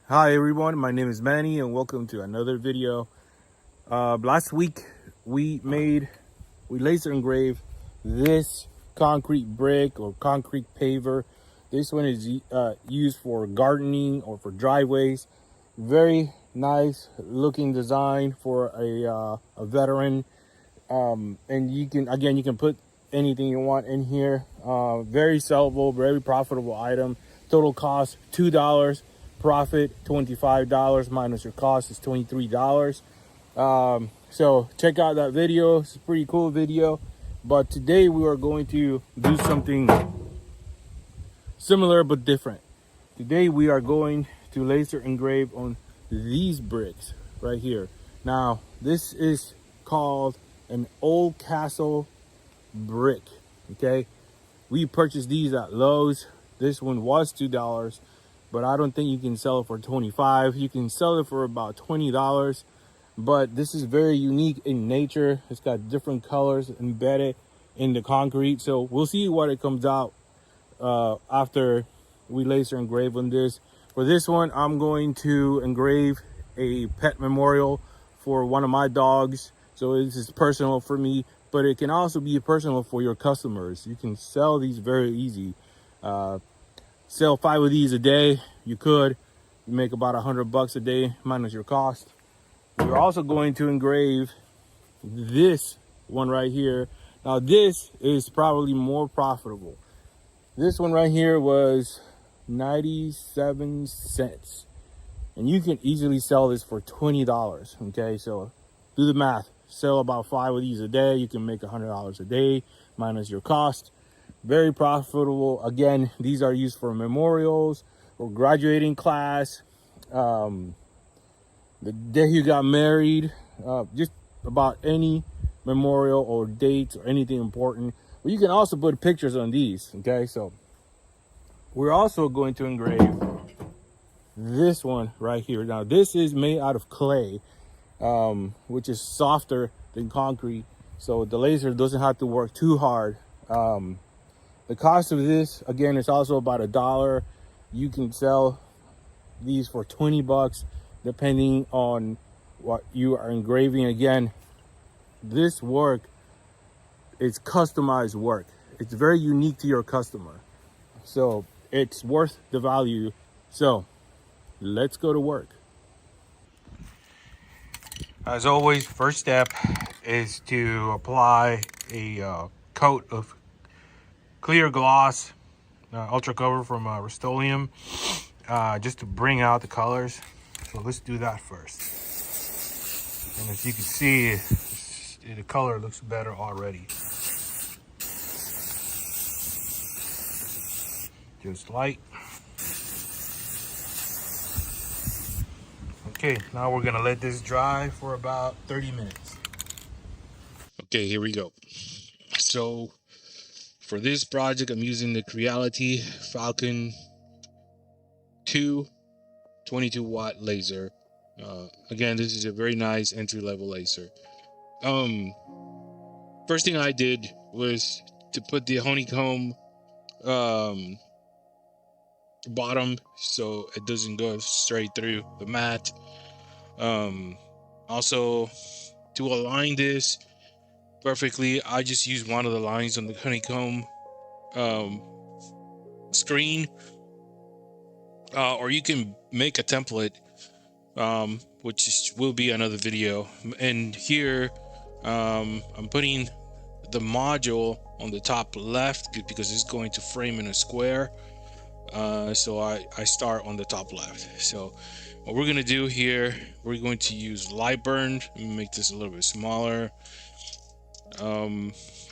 Hi everyone, my name is Manny and welcome to another video. Last week we laser engraved this concrete brick or concrete paver. This one is used for gardening or for driveways. Very nice looking design for a veteran. And you can put anything you want in here. Very sellable, very profitable item. Total cost $2. Profit $25 minus your cost is $23. So check out that video. It's a pretty cool video. But today we are going to do something similar but different. Today we are going to laser engrave on these bricks right here. Now this is called an old castle brick. Okay, we purchased these at Lowe's. This one was $2, but I don't think you can sell it for $25. You can sell it for about $20, but this is very unique in nature. It's got different colors embedded in the concrete, so we'll see what it comes out after we laser engrave on this. For this one, I'm going to engrave a pet memorial for one of my dogs, so this is personal for me, but it can also be personal for your customers. You can sell these very easy. Sell 5 of these a day. You could. You make about $100 a day minus your cost. We're also going to engrave this one right here. Now this is probably more profitable. This one right here was 97 cents. And you can easily sell this for $20. Okay, so do the math. Sell about 5 of these a day. You can make $100 a day minus your cost. Very profitable. Again, these are used for memorials or graduating class, the day you got married, just about any memorial or dates or anything important. But you can also put pictures on these. Okay, so we're also going to engrave this one right here. Now this is made out of clay, which is softer than concrete, so the laser doesn't have to work too hard. The cost of this, again, is also about $1. You can sell these for $20 depending on what you are engraving. Again, this work is customized work. It's very unique to your customer, so it's worth the value. So let's go to work. As always, first step is to apply a coat of clear gloss ultra cover from Rust-Oleum, just to bring out the colors. So let's do that first. And as you can see, the color looks better already. Just light. Okay, now we're gonna let this dry for about 30 minutes. Okay, here we go. So for this project, I'm using the Creality Falcon 2 22-watt laser. Again, this is a very nice entry-level laser. First thing I did was to put the honeycomb bottom so it doesn't go straight through the mat. Also, to align this perfectly, I just use one of the lines on the honeycomb screen, or you can make a template, which will be another video. And here I'm putting the module on the top left because it's going to frame in a square. So I start on the top left. So what we're gonna do here, we're going to use light burn. Make this a little bit smaller.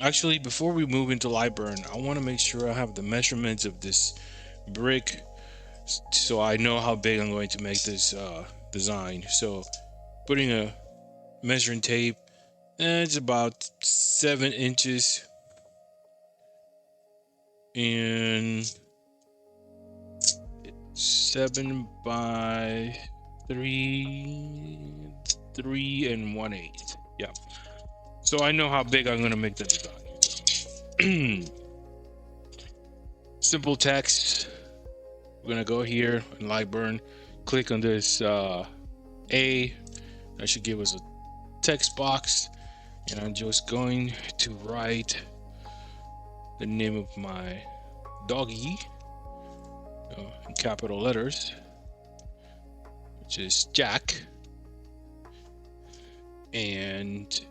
Actually, before we move into light burn, I want to make sure I have the measurements of this brick so I know how big I'm going to make this design. So putting a measuring tape, and it's about 7 inches, and 7 by 3 and 1/8. Yeah, so I know how big I'm gonna make the design. Simple text. We're gonna go here and light burn. click on this A. That should give us a text box, and I'm just going to write the name of my doggy in capital letters, which is Jack, and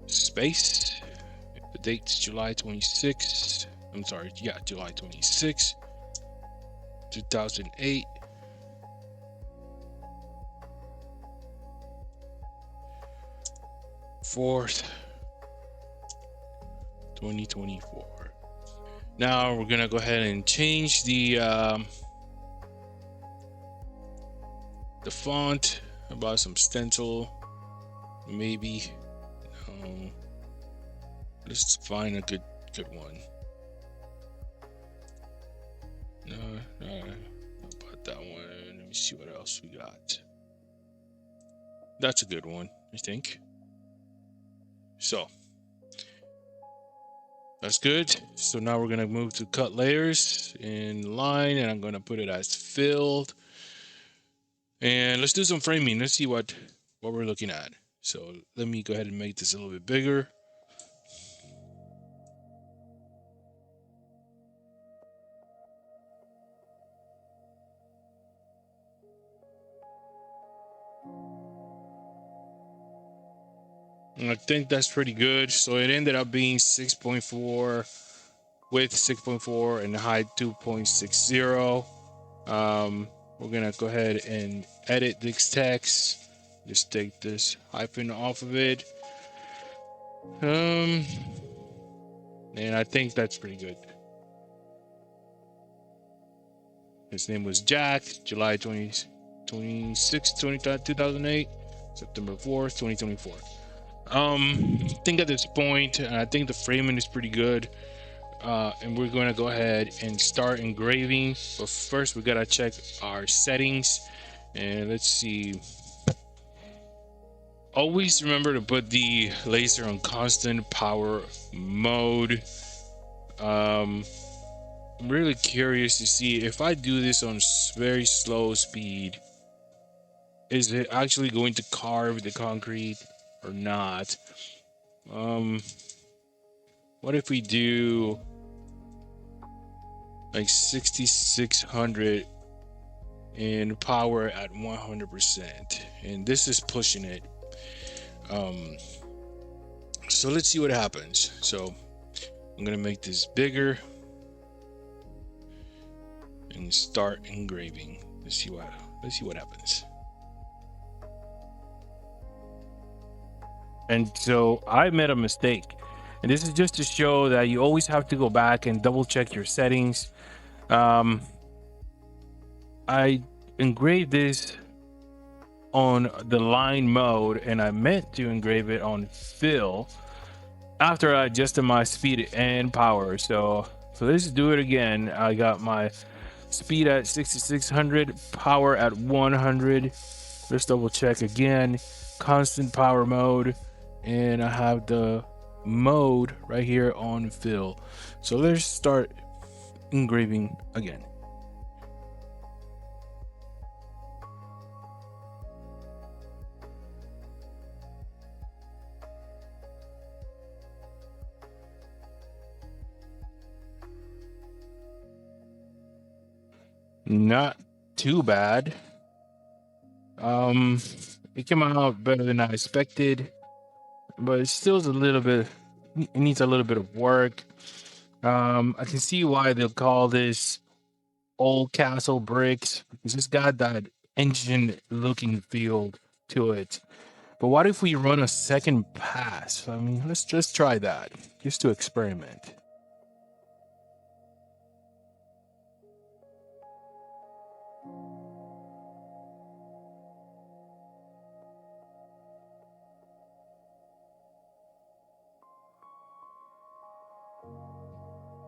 space. The date's July 26th. I'm sorry, yeah, July 26th, 2008. Fourth, 2024. Now we're gonna go ahead and change the font. About some stencil, maybe. Let's find a good one. No, not about that one. Let me see what else we got. That's a good one, I think. So that's good. So now we're gonna move to cut layers in line, and I'm gonna put it as filled. And let's do some framing. Let's see what we're looking at. So let me go ahead and make this a little bit bigger. And I think that's pretty good. So it ended up being 6.4 width 6.4 and height 2.60. We're gonna go ahead and edit this text. Just take this hyphen off of it. And I think that's pretty good. His name was Jack, July 26, 2008, September 4th, 2024. I think at this point, I think the framing is pretty good. And we're going to go ahead and start engraving. But first, we got to check our settings. And let's see. Always remember to put the laser on constant power mode. I'm really curious to see if I do this on very slow speed, is it actually going to carve the concrete or not? What if we do like 6600 in power at 100%, and this is pushing it. So let's see what happens. So I'm gonna make this bigger and start engraving. Let's see what happens. And so I made a mistake, and this is just to show that you always have to go back and double check your settings. I engraved this on the line mode, and I meant to engrave it on fill after I adjusted my speed and power. So let's do it again. I got my speed at 6600, power at 100. Let's double check again. Constant power mode, and I have the mode right here on fill. So let's start engraving again. Not too bad. It came out better than I expected, but it still is a little bit, it needs a little bit of work. I can see why they'll call this old castle bricks, because it's got that ancient looking feel to it. But what if we run a second pass? I mean, let's just try that, just to experiment.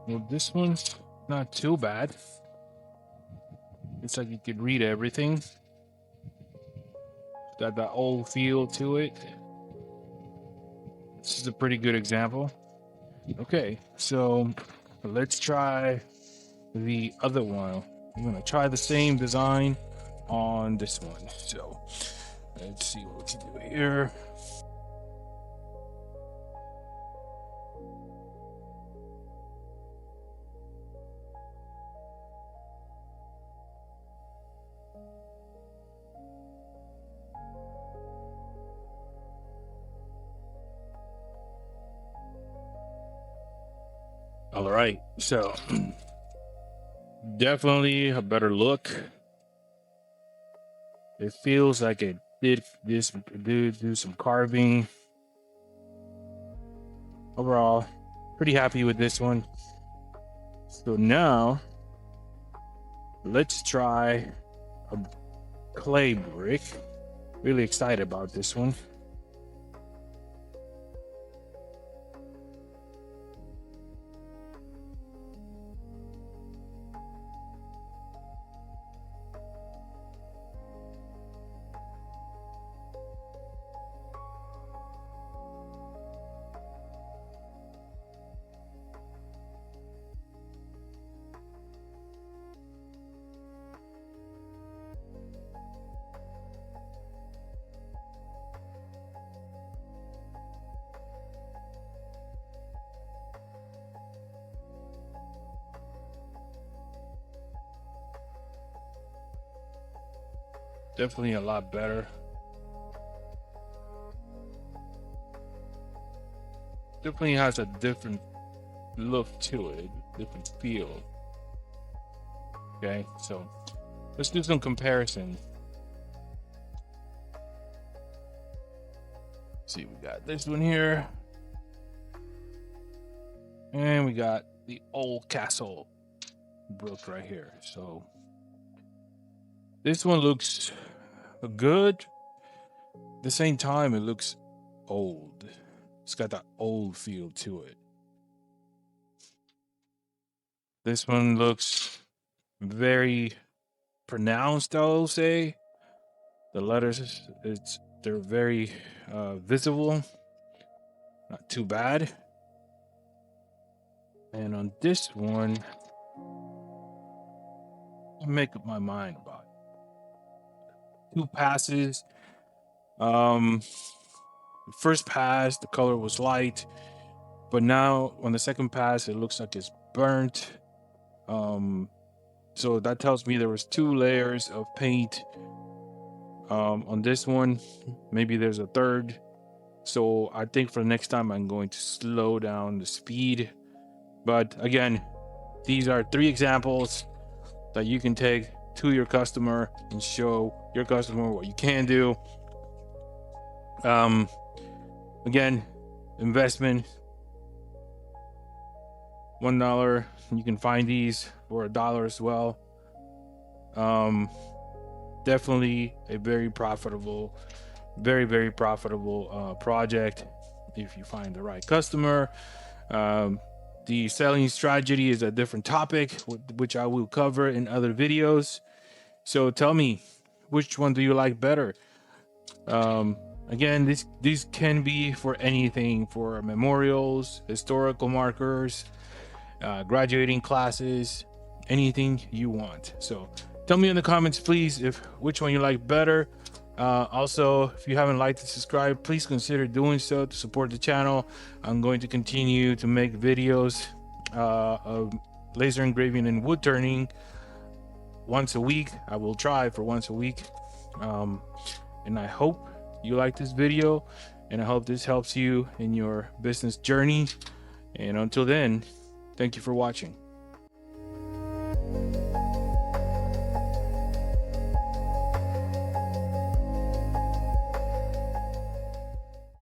Well, this one's not too bad. It's like you could read everything. Got that old feel to it. This is a pretty good example. Okay, so let's try the other one. I'm gonna try the same design. on this one. So let's see what we can do here. All right, so definitely a better look. It feels like it did do some carving. Overall, pretty happy with this one. So now let's try a clay brick. Really excited about this one. Definitely a lot better. Definitely has a different look to it, different feel. Okay, so let's do some comparison. See, we got this one here, and we got the old castle brick right here. So this one looks good. At the same time, it looks old. It's got that old feel to it. This one looks very pronounced, I'll say. The letters, they're very visible. Not too bad. And on this one, I make up my mind about it. 2 passes. First pass, the color was light, but now on the second pass, it looks like it's burnt. So that tells me there was 2 layers of paint on this one. Maybe there's a third. So I think for the next time, I'm going to slow down the speed. But again, these are 3 examples that you can take to your customer and show your customer what you can do. Again, investment $1. You can find these for $1 as well. Definitely a very profitable, very profitable project if you find the right customer. The selling strategy is a different topic, which I will cover in other videos. So tell me, which one do you like better? Again, these can be for anything, for memorials, historical markers, graduating classes, anything you want. So tell me in the comments, please, which one you like better. Also, if you haven't liked and subscribed, please consider doing so to support the channel. I'm going to continue to make videos of laser engraving and wood turning once a week. I will try for once a week. And I hope you like this video, and I hope this helps you in your business journey. And until then, thank you for watching.